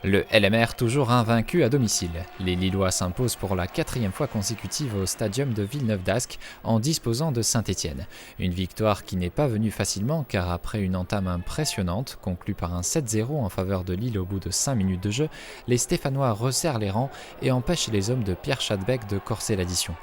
Le LMR toujours invaincu à domicile. Les Lillois s'imposent pour la 4e fois consécutive au stadium de Villeneuve-d'Ascq en disposant de Saint-Étienne. Une victoire qui n'est pas venue facilement car après une entame impressionnante, conclue par un 7-0 en faveur de Lille au bout de 5 minutes de jeu, les Stéphanois resserrent les rangs et empêchent les hommes de Pierre Chadbec de corser l'addition.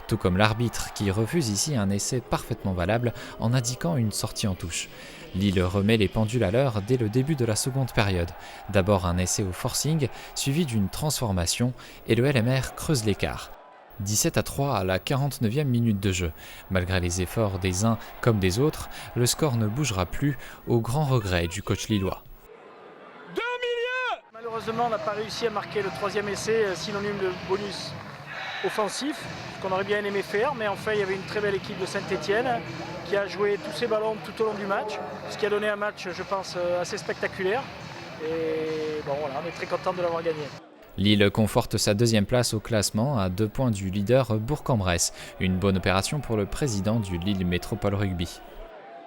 Tout comme l'arbitre qui refuse ici un essai parfaitement valable en indiquant une sortie en touche. Lille remet les pendules à l'heure dès le début de la seconde période. D'abord un essai au forcing, suivi d'une transformation, et le LMR creuse l'écart. 17-3 à la 49e minute de jeu. Malgré les efforts des uns comme des autres, le score ne bougera plus, au grand regret du coach lillois. Malheureusement, on n'a pas réussi à marquer le troisième essai, synonyme de bonus offensif, ce qu'on aurait bien aimé faire, mais en fait il y avait une très belle équipe de Saint-Étienne qui a joué tous ses ballons tout au long du match, ce qui a donné un match, je pense, assez spectaculaire. Et bon voilà, on est très content de l'avoir gagné. Lille conforte sa 2e place au classement à 2 points du leader Bourg-en-Bresse. Une bonne opération pour le président du Lille Métropole Rugby.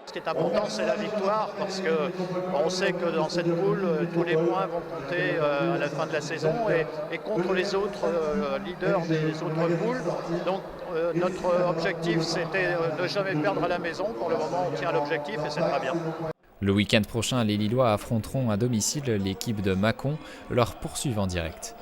Ce qui est important, c'est la victoire, parce qu'on sait que dans cette poule, tous les points vont compter à la fin de la saison et contre les autres leaders des autres poules. Donc notre objectif, c'était de ne jamais perdre à la maison. Pour le moment, on tient l'objectif et c'est très bien. Le week-end prochain, les Lillois affronteront à domicile l'équipe de Mâcon, leur poursuivant direct.